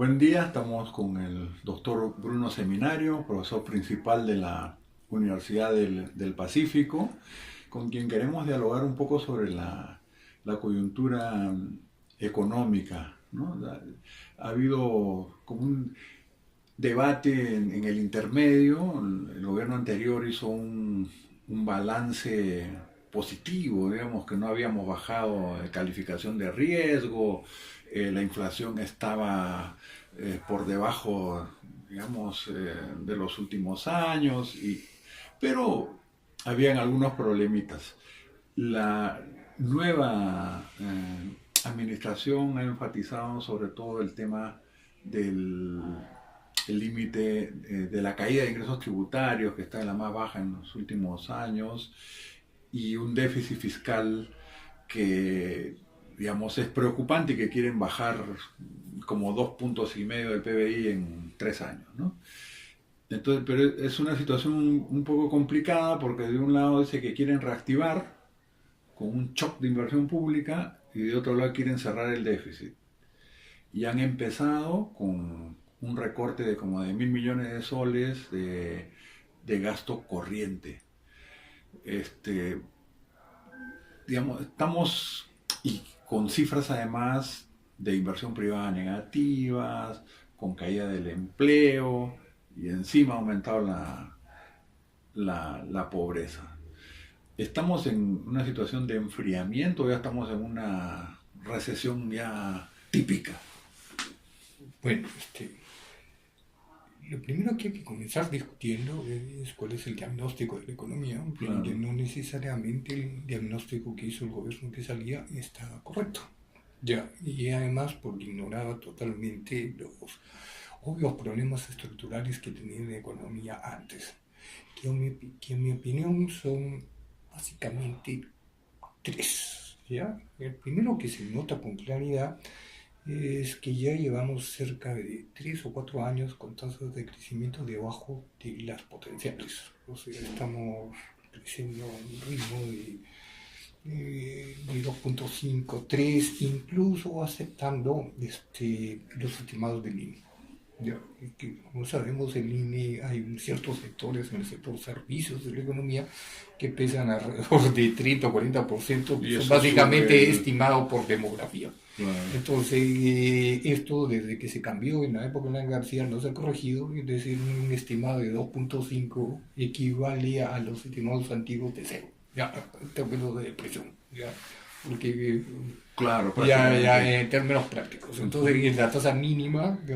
Buen día, estamos con el doctor Bruno Seminario, profesor principal de la Universidad del Pacífico, con quien queremos dialogar un poco sobre la coyuntura económica, ¿no? Ha habido como un debate en el intermedio. El gobierno anterior hizo un balance positivo, digamos que no habíamos bajado de calificación de riesgo, la inflación estaba por debajo, digamos, de los últimos años, pero habían algunos problemitas. La nueva administración ha enfatizado sobre todo el tema del el límite de la caída de ingresos tributarios, que está en la más baja en los últimos años, y un déficit fiscal que, digamos, es preocupante y que quieren bajar como 2,5 puntos del PBI en 3 años, ¿no? Entonces, pero es una situación un poco complicada porque de un lado dice que quieren reactivar con un shock de inversión pública y de otro lado quieren cerrar el déficit. Y han empezado con un recorte de como de 1.000 millones de soles de gasto corriente. Este, digamos, estamos y con cifras además de inversión privada negativas, con caída del empleo y encima ha aumentado la pobreza. ¿Estamos en una situación de enfriamiento o ya estamos en una recesión ya típica? Bueno, lo primero que hay que comenzar discutiendo es cuál es el diagnóstico de la economía, porque Claro. no necesariamente el diagnóstico que hizo el gobierno que salía está correcto. Ya, y además porque ignoraba totalmente los obvios problemas estructurales que tenía la economía antes, que en mi opinión son básicamente tres. ¿Ya? El primero que se nota con claridad es que ya llevamos cerca de 3 o 4 años con tasas de crecimiento debajo de las potenciales. O sea, estamos creciendo a un ritmo de 2,5, 3, incluso aceptando los estimados del INE. Ya, que, como sabemos, el INE hay ciertos sectores en el sector servicios de la economía que pesan alrededor de 30 o 40%, que Y son eso sube básicamente estimados por demografía. claro. Entonces, esto desde que se cambió en la época de la García no se ha corregido, es decir, un estimado de 2,5 equivale a los estimados antiguos de cero, ya, en términos de depresión, ya, porque Claro, ya prácticamente. en términos prácticos. Ujú. Entonces, la tasa mínima que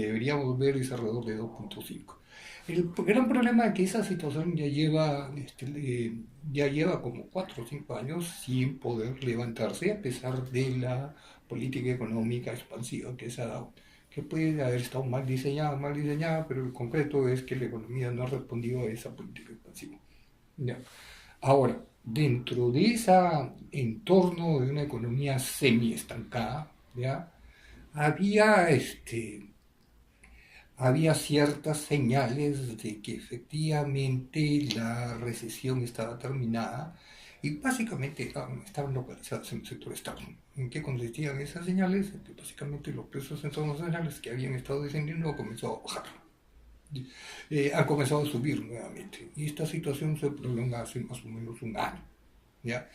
deberíamos ver es alrededor de 2,5. El gran problema es que esa situación ya lleva como 4 o 5 años sin poder levantarse a pesar de la política económica expansiva que se ha dado, que puede haber estado mal diseñada, pero el concreto es que la economía no ha respondido a esa política expansiva. ¿Ya? Ahora, dentro de ese entorno de una economía semi-estancada, ¿ya? había había ciertas señales de que efectivamente la recesión estaba terminada y básicamente estaban localizadas en el sector externo. ¿En qué consistían esas señales? Que básicamente los precios internacionales que habían estado descendiendo han comenzado a bajar, han comenzado a subir nuevamente. Y esta situación se prolonga hace más o menos un año. ¿Ya?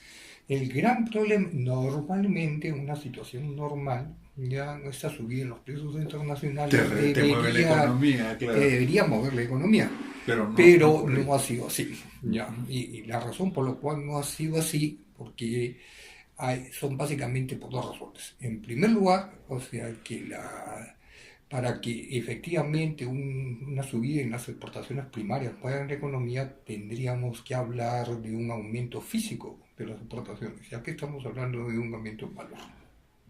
El gran problema, normalmente una situación normal, ya esta subida en los precios internacionales Te mueve la economía, te claro. debería mover la economía, Pero no pero no ocurre. ha sido así. ¿Ya? Ujú. Y la razón por la cual no ha sido así, porque son básicamente por dos razones. En primer lugar, o sea, para que efectivamente una subida en las exportaciones primarias pueda en la economía, tendríamos que hablar de un aumento físico de las exportaciones, ya que estamos hablando de un aumento en valor.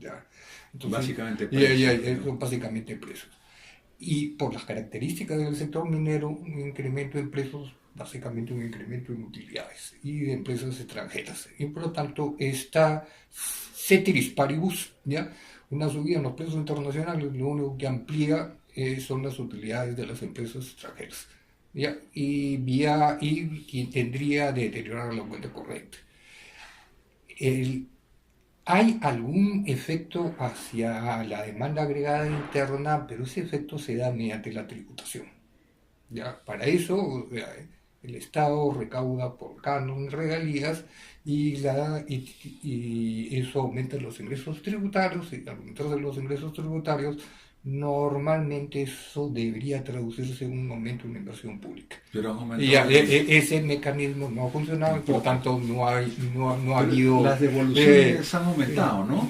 ¿Ya? Entonces, Básicamente precios, son digamos. básicamente precios. Y por las características del sector minero, un incremento en precios, básicamente un incremento en utilidades y de empresas extranjeras. Y por lo tanto, esta ceteris paribus, ¿ya? Una subida en los precios internacionales, lo único que amplía son las utilidades de las empresas extranjeras. ¿Ya? Y tendría de deteriorar la cuenta corriente. El, Hay algún efecto hacia la demanda agregada interna, pero ese efecto se da mediante la tributación. ¿Ya? Para eso, o sea, el Estado recauda por canon regalías y eso aumenta los ingresos tributarios, y al aumentar los ingresos tributarios, normalmente eso debería traducirse en un aumento en la inversión pública. Pero Y ya, ese mecanismo no ha funcionado y por lo tanto no ha habido... Las devoluciones han aumentado, ¿no?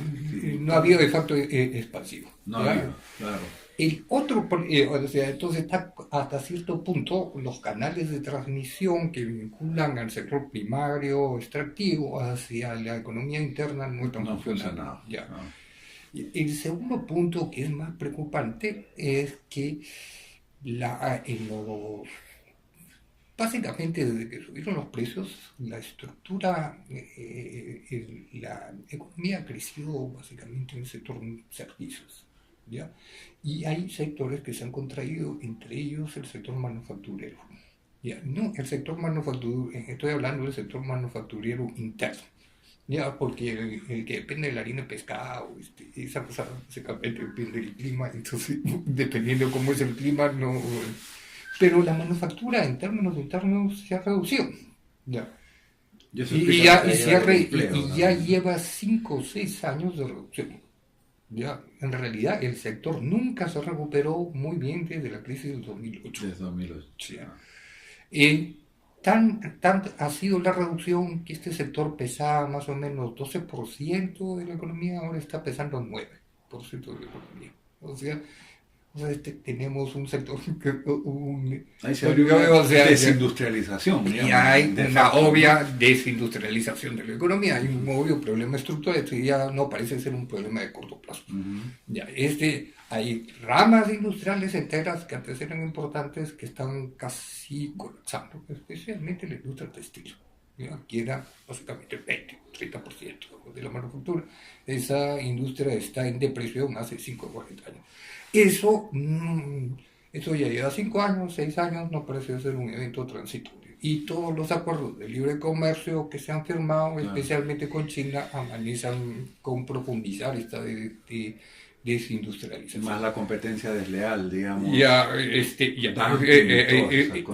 No ha habido efecto expansivo. No ha habido, claro. El otro, o sea, entonces está hasta cierto punto los canales de transmisión que vinculan al sector primario extractivo hacia la economía interna no están funcionando. Ya. No. El segundo punto que es más preocupante es que básicamente desde que subieron los precios, la estructura, la economía ha crecido básicamente en el sector servicios, ¿ya? Y hay sectores que se han contraído, entre ellos el sector manufacturero. ¿Ya? No, el sector manufacturero, estoy hablando del sector manufacturero interno. Ya, porque el que depende de la harina de pescado, esa cosa básicamente depende del clima, entonces dependiendo de cómo es el clima, no. Pero la manufactura en términos internos se ha reducido. Ya. Y ya lleva 5 o 6 años de reducción. Ya, en realidad el sector nunca se recuperó muy bien desde la crisis del 2008. Desde 2008. Ya. Tan ha sido la reducción que este sector pesaba más o menos 12% de la economía, ahora está pesando 9% de la economía. O sea, tenemos un sector ahí se abrió desindustrialización. Y hay una obvia desindustrialización de la economía, hay un obvio problema estructural, esto ya no parece ser un problema de corto plazo. Ya, hay ramas industriales enteras que antes eran importantes que están casi colapsando, especialmente la industria textil, ¿ya? Que era básicamente el 20-30% de la manufactura. Esa industria está en depresión hace 5 o 40 años. Eso ya lleva 5 años, 6 años, no parece ser un evento transitorio. Y todos los acuerdos de libre comercio que se han firmado, especialmente con China, amenazan con profundizar esta desindustrialización. Más la competencia desleal, digamos.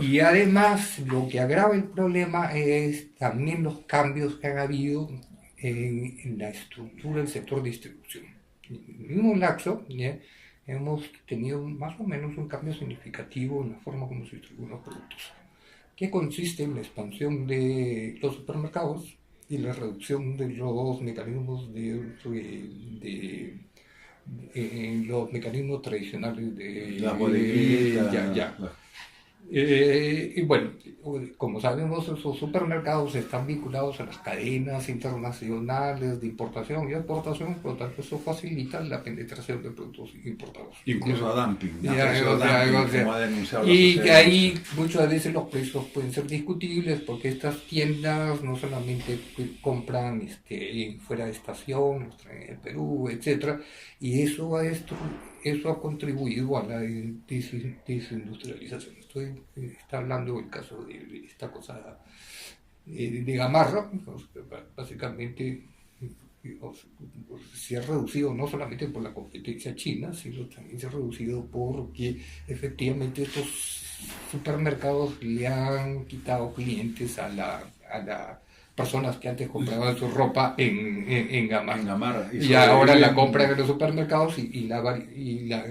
Y además, lo que agrava el problema es también los cambios que han habido en la estructura del sector de distribución. En el mismo lapso, ¿ya? Hemos tenido más o menos un cambio significativo en la forma como se distribuyen los productos, que consiste en la expansión de los supermercados y la reducción de los mecanismos los mecanismos tradicionales de la bodeguita. Y bueno, como sabemos, esos supermercados están vinculados a las cadenas internacionales de importación y exportación, por lo tanto eso facilita la penetración de productos importados. Incluso a dumping. Y ahí muchas veces los precios pueden ser discutibles porque estas tiendas no solamente compran fuera de estación, los traen en Perú, etcétera, y eso ha contribuido a la desindustrialización. Está hablando el caso de esta cosa de Gamarra, básicamente se ha reducido no solamente por la competencia china, sino también se ha reducido porque efectivamente estos supermercados le han quitado clientes a la personas que antes compraban su ropa en Gamarra. Y ahora la compran en los supermercados y la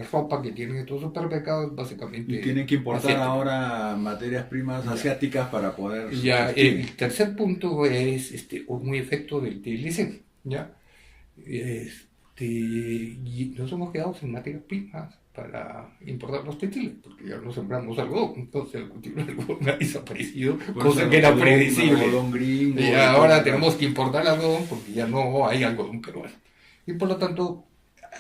ropa que tienen estos supermercados básicamente... Y tienen que importar asiática. Ahora materias primas asiáticas para poder... El tercer punto es un efecto del TLC, ¿ya? Y nos hemos quedado sin materias primas para importar los textiles, porque ya no sembramos algodón, entonces el cultivo del algodón ha desaparecido, cosa que era predecible. Y ahora tenemos que importar algodón porque ya no hay algodón peruano. Y por lo tanto,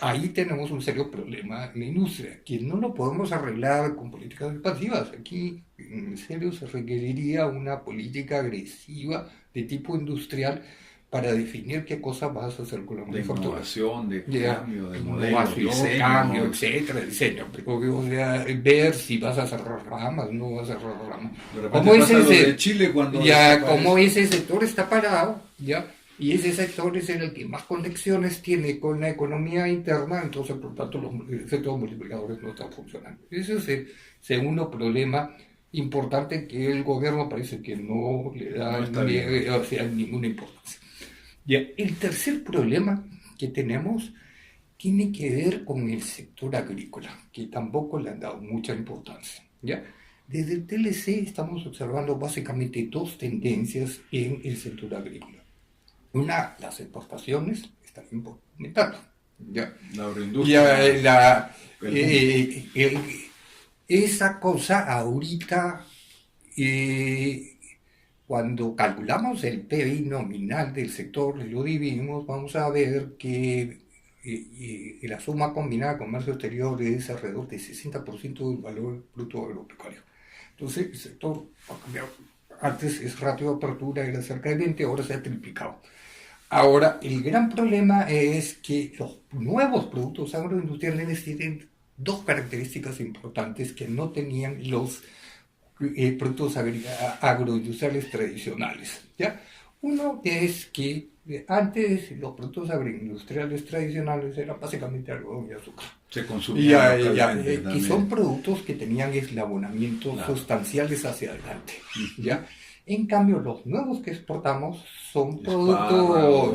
ahí tenemos un serio problema en la industria, que no lo podemos arreglar con políticas expansivas. Aquí, en serio, se requeriría una política agresiva de tipo industrial para definir qué cosas vas a hacer con la manufactura. Innovación, de cambio, de modelo, diseño. Cambio, etcétera, diseño. O sea, ver si vas a cerrar ramas, no vas a cerrar ramas. Como ese de Chile cuando como ese sector está parado, ya, Y ese sector es el que más conexiones tiene con la economía interna, entonces por tanto los efectos multiplicadores no están funcionando. Ese es el segundo problema importante que el gobierno parece que no le da ninguna importancia. Ya, el tercer problema que tenemos tiene que ver con el sector agrícola, que tampoco le han dado mucha importancia. ¿Ya? Desde el TLC estamos observando básicamente dos tendencias en el sector agrícola. Una, las exportaciones están aumentando. ¿Ya? La agroindustria. Esa cosa ahorita, cuando calculamos el PBI nominal del sector, lo dividimos, vamos a ver que la suma combinada de comercio exterior es alrededor del 60% del valor bruto agropecuario. Entonces, el sector ha cambiado. Antes es ratio de apertura, era cerca de 20, ahora se ha triplicado. Ahora, el gran problema es que los nuevos productos agroindustriales tienen dos características importantes que no tenían los productos agroindustriales tradicionales. ¿Ya? Uno es que antes los productos agroindustriales tradicionales eran básicamente algodón y azúcar. Se consumían que son productos que tenían eslabonamientos sustanciales hacia adelante. ¿Ya? En cambio, los nuevos que exportamos son productos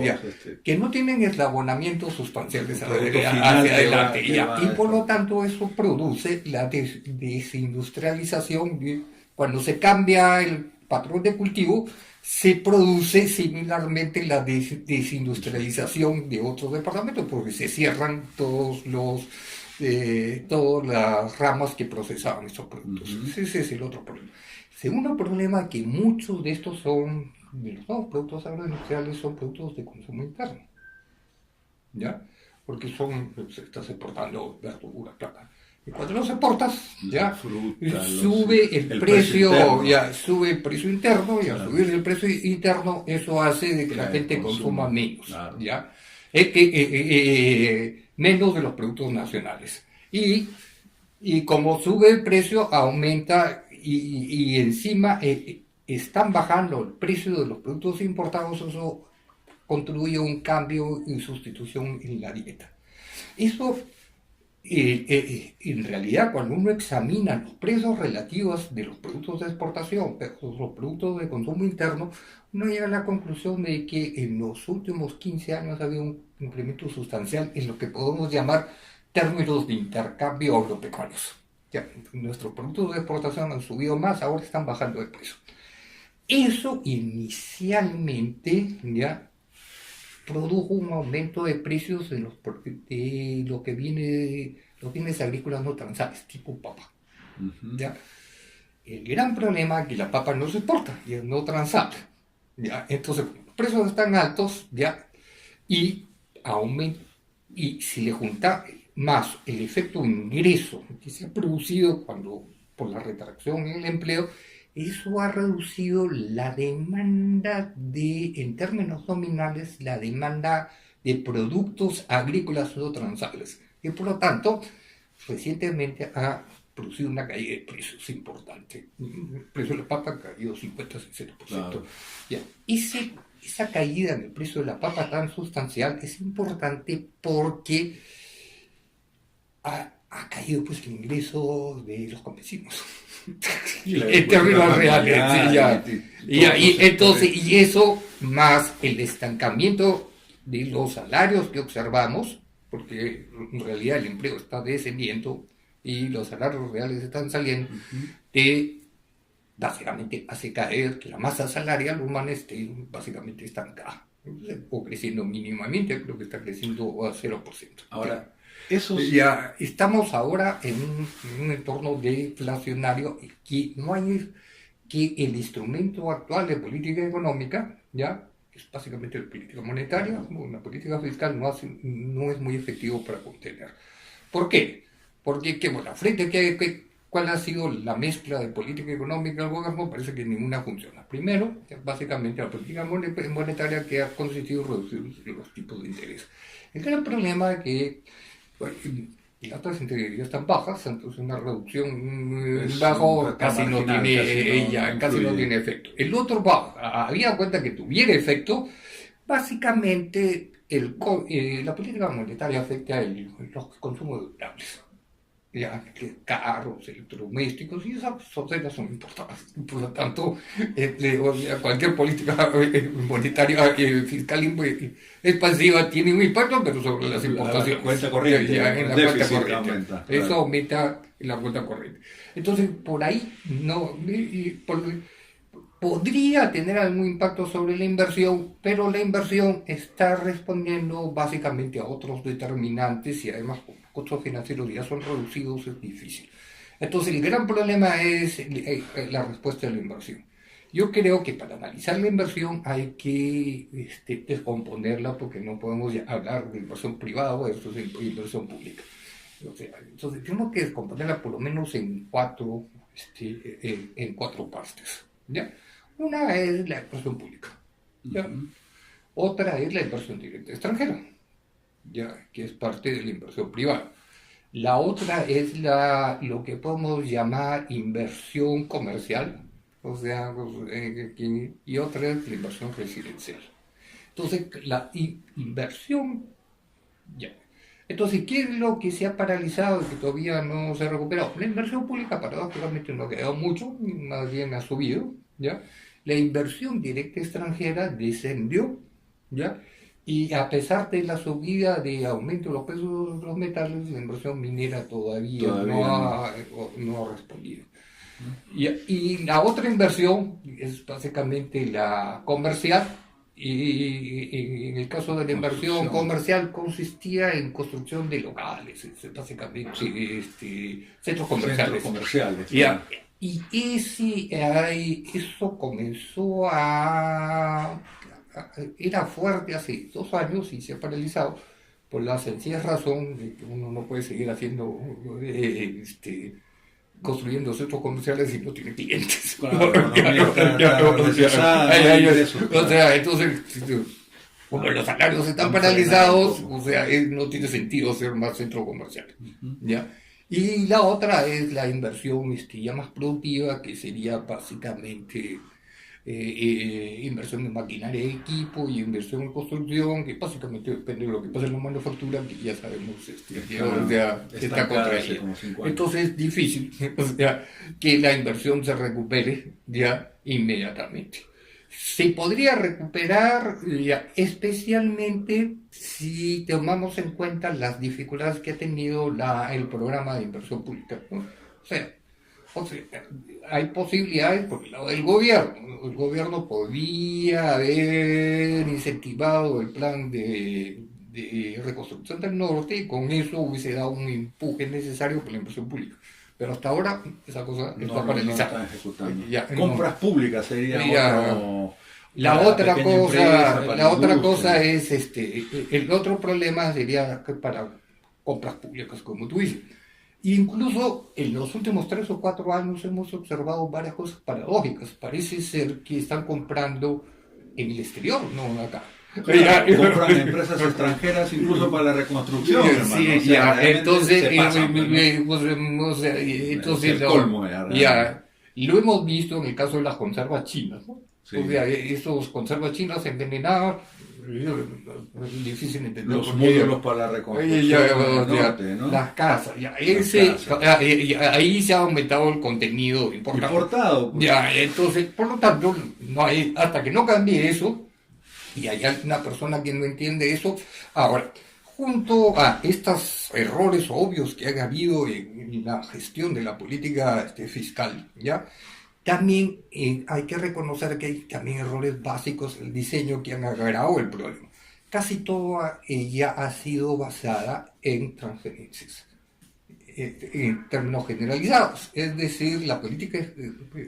que no tienen eslabonamientos sustanciales hacia adelante. Y por lo tanto, eso produce la desindustrialización. Cuando se cambia el patrón de cultivo, se produce similarmente la desindustrialización de otros departamentos, porque se cierran todas las ramas que procesaban estos productos. Ese es el otro problema. Segundo problema, que muchos de estos de los nuevos productos agroindustriales son productos de consumo interno. ¿Ya? Porque estás exportando verduras, plata. Y cuando los exportas, ya sube el precio, sube el precio interno, y al subir el precio interno, eso hace de que la gente consuma menos, ¿ya? Menos de los productos nacionales. Y como sube el precio, aumenta y encima están bajando el precio de los productos importados, eso contribuye a un cambio y sustitución en la dieta. Eso, en realidad, cuando uno examina los precios relativos de los productos de exportación versus los productos de consumo interno, uno llega a la conclusión de que en los últimos 15 años ha habido un incremento sustancial en lo que podemos llamar términos de intercambio agropecuarios. Ya, nuestros productos de exportación han subido más, ahora están bajando de precio. Eso inicialmente ya produjo un aumento de precios de lo que viene los bienes agrícolas no transables, tipo papa. ¿Ya? El gran problema es que la papa no se exporta y es no transable. ¿Ya? Entonces, los precios están altos, ¿ya? Y si le junta más el efecto ingreso que se ha producido por la retracción en el empleo, eso ha reducido la demanda en términos nominales, la demanda de productos agrícolas no transables. Y por lo tanto, recientemente ha producido una caída de precios importante. El precio de la papa ha caído 50-60%. Claro. Ya. Esa caída en el precio de la papa tan sustancial es importante porque ha caído pues el ingreso de los campesinos en términos reales. Y eso más el estancamiento de los salarios que observamos, porque en realidad el empleo está descendiendo y los salarios reales están saliendo, básicamente hace caer que la masa salarial humana esté básicamente estancada o creciendo mínimamente. Creo que está creciendo a 0%. Ahora, ya estamos ahora en un entorno deflacionario que no hay, que el instrumento actual de política económica, ya, es básicamente la política monetaria, una política fiscal no es muy efectivo para contener. ¿Por qué? Porque, ¿cuál ha sido la mezcla de política económica del gobierno? Parece que ninguna funciona. Primero, básicamente la política monetaria que ha consistido en reducir los tipos de interés. El gran problema es que las tasas de interés están bajas, entonces una reducción bajo casi no tiene efecto. El otro había cuenta que tuviera efecto, Básicamente, la política monetaria afecta los consumos durables. Ya, carros, electrodomésticos, y esas cosas son importantes. Por lo tanto, cualquier política monetaria fiscal expansiva tiene un impacto, pero sobre las importaciones. La cuenta corriente, En la cuenta corriente. Aumenta, claro. Eso aumenta en la cuenta corriente. Entonces, por ahí podría tener algún impacto sobre la inversión, pero la inversión está respondiendo básicamente a otros determinantes y además costos financieros ya son reducidos, es difícil. Entonces el gran problema es la respuesta de la inversión. Yo creo que para analizar la inversión hay que descomponerla, porque no podemos hablar de inversión privada versus inversión pública. Entonces tenemos que descomponerla por lo menos en cuatro partes, ¿ya? Una es la inversión pública, ¿ya? Otra es la inversión directa extranjera, ya, que es parte de la inversión privada. La otra es lo que podemos llamar inversión comercial, y otra es la inversión residencial. Entonces, la inversión, ya. Entonces, ¿qué es lo que se ha paralizado y que todavía no se ha recuperado? La inversión pública, paradójicamente, no ha quedado mucho, más bien ha subido, ¿ya? La inversión directa extranjera descendió, ¿ya? Y a pesar de la subida de aumento de los precios de los metales, la inversión minera todavía no ha respondido. Y la otra inversión es básicamente la comercial, y en el caso de la inversión comercial consistía en construcción de locales, básicamente centros comerciales. Y eso comenzó era fuerte hace 2 años y se ha paralizado por la sencilla razón de que uno no puede seguir haciendo construyendo centros comerciales si no tiene clientes. Claro, entonces, como los salarios están paralizados, no tiene sentido hacer más centros comerciales, ¿ya? Y la otra es la inversión ya más productiva, que sería básicamente inversión en maquinaria y equipo y inversión en construcción, que básicamente depende de lo que pasa en la manufactura, que ya sabemos está contraída. Entonces es difícil que la inversión se recupere ya inmediatamente. Se podría recuperar especialmente si tomamos en cuenta las dificultades que ha tenido el programa de inversión pública, ¿no? O sea, hay posibilidades por el lado del gobierno. El gobierno podría haber incentivado el plan de reconstrucción del norte y con eso hubiese dado un empuje necesario para la inversión pública. Pero hasta ahora esa cosa está paralizada. Compras públicas sería la otra cosa es el otro problema sería que para compras públicas, como tú dices. Incluso en los últimos 3 o 4 años hemos observado varias cosas paradójicas. Parece ser que están comprando en el exterior, no acá. Compran empresas extranjeras incluso para la reconstrucción, entonces lo hemos visto en el caso de las conservas chinas, ¿no? Esos conservas chinas envenenadas, es difícil entender. Los módulos para la reconstrucción, ¿no? Las casas, ahí se ha aumentado el contenido importado. Pues. Entonces, por lo tanto, hasta que no cambie eso, y hay una persona que no entiende eso. Ahora, junto a estos errores obvios que han habido en la gestión de la política fiscal, ¿ya? También hay que reconocer que hay también errores básicos en el diseño que han agravado el problema. Casi toda ella ha sido basada en transferencias, en términos generalizados. Es decir, la política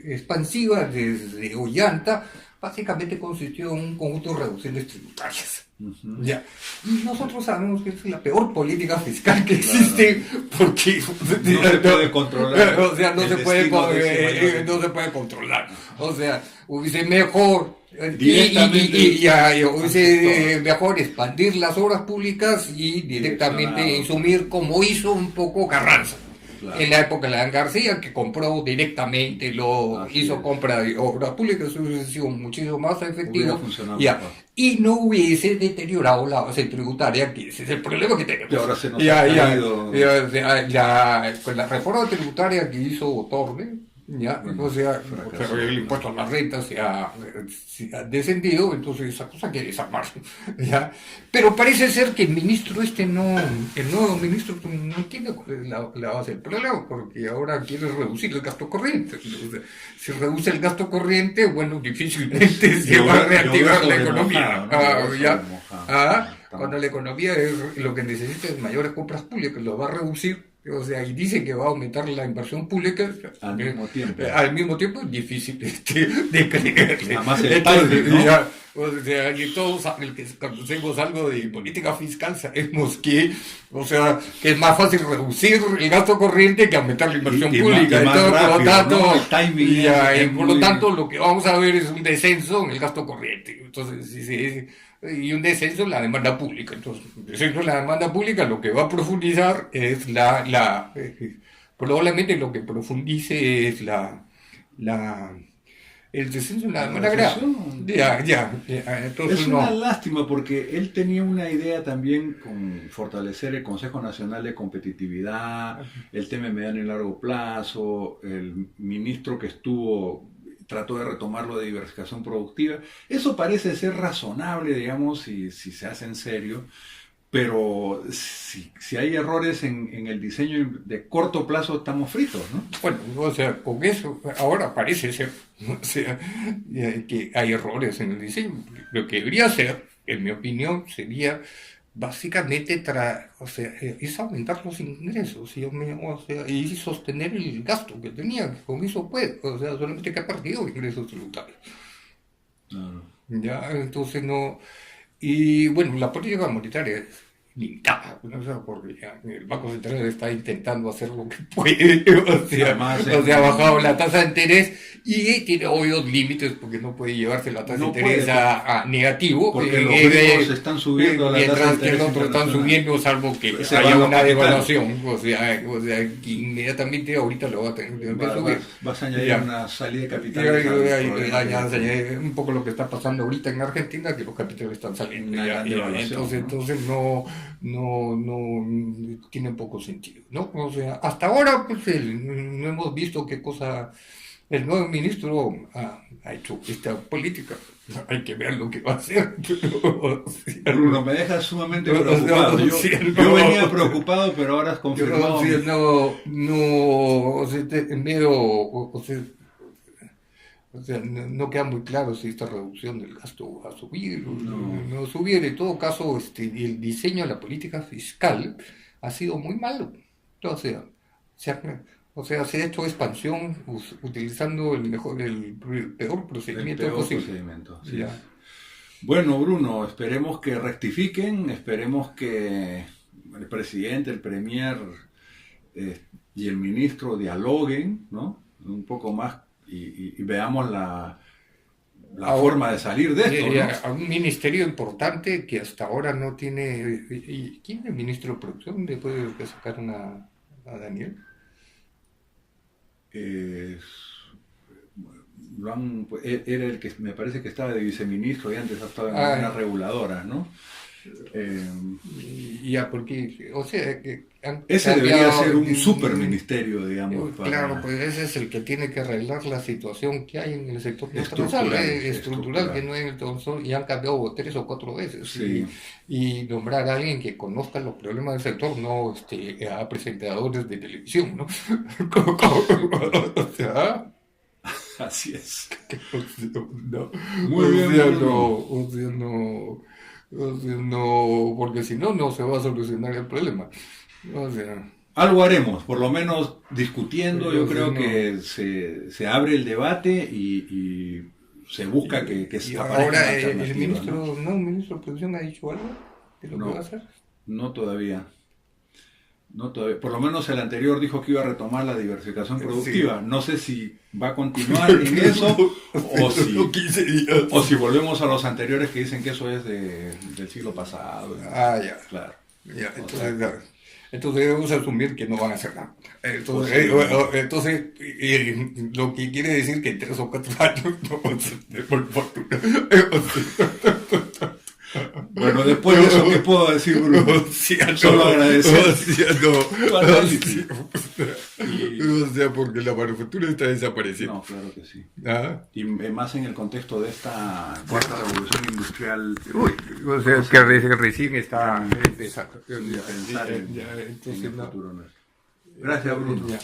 expansiva desde Ollanta básicamente consistió en un conjunto de reducciones tributarias. ¿Ya? Y nosotros sabemos que es la peor política fiscal que existe, porque no se puede controlar. No se puede controlar. O sea, hubiese mejor hubiese mejor expandir las obras públicas y directamente insumir, como hizo un poco Carranza. Claro. En la época de Alan García, que compró directamente, hizo compra de obras públicas, eso hubiese sido muchísimo más efectivo y no hubiese deteriorado la base tributaria, que ese es el problema que tenemos. Y ahora se nos ha caído. Con la reforma tributaria que hizo Torre, el impuesto a la renta se ha descendido, entonces esa cosa quiere desarmarse, ¿ya? Pero parece ser que el nuevo ministro no entiende cuál es la base del problema, porque ahora quiere reducir el gasto corriente. Entonces, si reduce el gasto corriente, bueno, difícilmente se va a reactivar la economía. Cuando la economía lo que necesita es mayores compras públicas, lo va a reducir. O sea, y dice que va a aumentar la inversión pública al mismo tiempo. Al mismo tiempo es difícil de creerle. Además el país, ¿no? O sea, y todos el que conocemos algo de política fiscal sabemos que es más fácil reducir el gasto corriente que aumentar la inversión pública. Por lo tanto, lo que vamos a ver es un descenso en el gasto corriente. Entonces, y un descenso en la demanda pública. Entonces, un descenso en la demanda pública lo que va a profundizar es probablemente lo que profundice es el descenso en la demanda agraria. Entonces, es una lástima porque él tenía una idea también con fortalecer el Consejo Nacional de Competitividad, el tema de mediano y largo plazo, el ministro que estuvo trató de retomar lo de diversificación productiva. Eso parece ser razonable, digamos, si se hace en serio, pero si hay errores en el diseño de corto plazo, estamos fritos, ¿no? Bueno, o sea, con eso ahora parece ser, que hay errores en el diseño. Lo que debería ser, en mi opinión, sería básicamente es aumentar los ingresos y sostener el gasto que tenía, con eso puede, solamente que ha perdido ingresos tributarios. Ya, entonces no, y bueno, la política monetaria es limitada, porque el Banco Central está intentando hacer lo que puede, ha bajado la tasa de interés y tiene obvios límites porque no puede llevarse la tasa de interés a negativo, porque los ricos están subiendo la tasa de interés, mientras que los otros están subiendo, salvo que haya una devaluación, que inmediatamente ahorita lo va a tener que subir. Vas a añadir una salida de capitales. Un poco lo que está pasando ahorita en Argentina, que los capitales están saliendo. Entonces no tiene poco sentido, ¿no? O sea, hasta ahora pues no hemos visto qué cosa el nuevo ministro ha hecho esta política. Hay que ver lo que va a hacer. Bruno, me deja sumamente preocupado. Yo venía preocupado, pero ahora has confirmado. No queda muy claro si esta reducción del gasto va a subir o no subir. En todo caso, el diseño de la política fiscal ha sido muy malo. Se ha hecho expansión utilizando el peor procedimiento posible. Sí. Bueno, Bruno, esperemos que rectifiquen, esperemos que el presidente, el premier y el ministro dialoguen, ¿no? Un poco más y veamos la forma de salir de esto, ¿no? A un ministerio importante que hasta ahora no tiene. ¿Quién es el ministro de Producción? ¿Después de sacar a Daniel? Era el que me parece que estaba de viceministro y antes estaba en una reguladora, ¿no? Porque, ese debería ser un superministerio, digamos. Claro, pues ese es el que tiene que arreglar la situación que hay en el sector estructural que no hay en el sector, y han cambiado 3 o 4 veces. Sí. Y nombrar a alguien que conozca los problemas del sector, no a presentadores de televisión, ¿no? Así es. Muy bien, no, porque si no se va a solucionar el problema. Algo haremos, por lo menos discutiendo. Yo creo que se abre el debate y se busca que aparezca ahora el ministro, ¿no? ¿El ministro de Producción ha dicho algo de lo que va a hacer? No todavía. Por lo menos el anterior dijo que iba a retomar la diversificación productiva. Sí. No sé si va a continuar en eso o si volvemos a los anteriores que dicen que eso es del siglo pasado. Ya. Claro. Ya, entonces, Entonces debemos asumir que no van a hacer nada. Entonces, lo que quiere decir que en 3 o 4 años no vamos a tener fortuna. Bueno, después de eso, ¿qué puedo decir, Bruno? Solo agradecer. O sea, porque la manufactura está desapareciendo. No, claro que sí. ¿Ah? Y más en el contexto de esta cuarta revolución industrial. O sea, que recién está empezando. Pensar en Entonces, el no. futuro nuestro. Gracias, Bruno. Ya.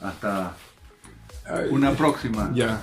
Hasta una próxima. Ya.